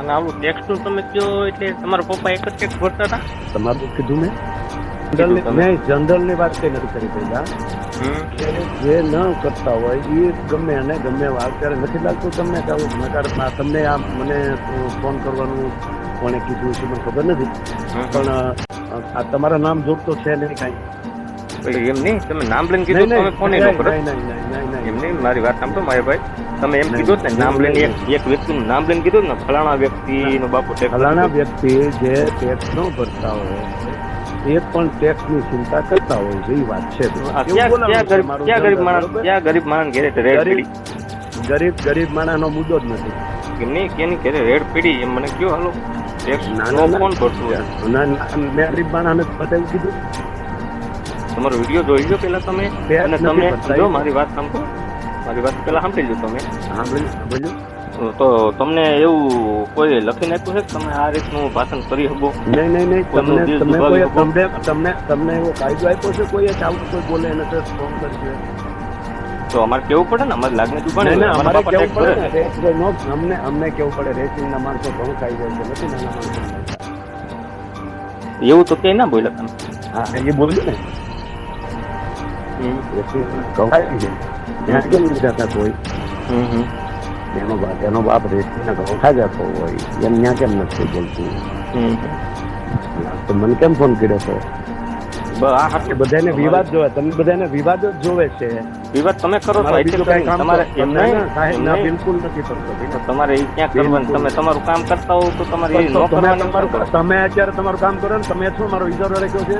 અને આવું ટેક્સનું તમે કયો એટલે તમારા પપ્પા એક જ ટેક્સ ભરતા હતા? તમારું કીધું મેં કીધું તમે. મેં જનરલની વાત કઈ નથી કરી પહેલા. કે જે ન કરતા હોય એ ગમે અને ગમે અત્યારે નથી લાગતું તમને કે આવું નકારાત્મક તમને આ મને ફોન કરવાનું કોણે કીધું છે મને ખબર નથી, પણ આ તમારા નામ જોડતો છે નહીં કાંઈ. એટલે એમ નહીં, તમે નામ લઈને કીધું તમે ફોન ન કરો. એમ નહીં, મારી વાત સાંભળો મારી ભાઈ, તમે એમ કીધું ને નામ લઈને એક વ્યક્તિનું નામ લઈને કીધું ને ફલાણા વ્યક્તિનો બાપુ ટેક્સ ફલાણા વ્યક્તિ જે ટેક્સ ન ભરતા હોય એ પણ ટેક્સની ચિંતા કરતા હોય છે, એ વાત છે. ક્યાં ગરીબ માણસ ઘેરે રેડ પીડી? ગરીબ માણસનો મુદ્દો જ નથી. એમ નહીં, કેની ઘેરે રેડ પીડી એમ મને કયો. હાલો ટેક્સ કોણ ભરતું હોય? મેં ગરીબ માણસને બતાવી કીધું. તમારો વિડીયો જોઈ લો પેલા તમે, અને તમે જો મારી વાત સાંભળો, મારી વાત પેલા સાંભળી લો તમે. સાંભળ્યું તો તમને એવું કોઈ લખીને આપ્યું છે કે તમે આ રીતનું ભાષણ કરી શકો? નહીં. તમને એવો કાયદો આપ્યો છે કોઈ આવું કોઈ બોલે એને તો ફોન કરજો. તો અમારે કેવું પડે ને, અમારે લાગણી તું પણ અમારે કેવું પડે ને, અમને કેવું પડે. રેસિંગના માણસો ઘણું ખાઈ જાય છે, નથી નાના માણસો. એવું તો ક્યાંય ના બોલ્યા તમે. હા એ બોલ્યું ને, ખાઈ જાય કેમ જતા કોઈ એનો બાપ રેસીના ઘઉં ખાઈ જતો હોય એમ ત્યાં કેમ નથી બોલતું? તો મને કેમ ફોન કર્યો હતો? બધાને વિવાદ જોવે, તમે બધાને વિવાદ જ જોવે છે. વિવાદ તમે કરો છો, તમારે બિલકુલ નથી કરતો. તમારે એ ક્યાં કરવાનું? તમે તમારું કામ કરતા હો તો તમારે તમે અત્યારે તમારું કામ કરો ને, તમે શું મારો ઈજારો રાખ્યો છે?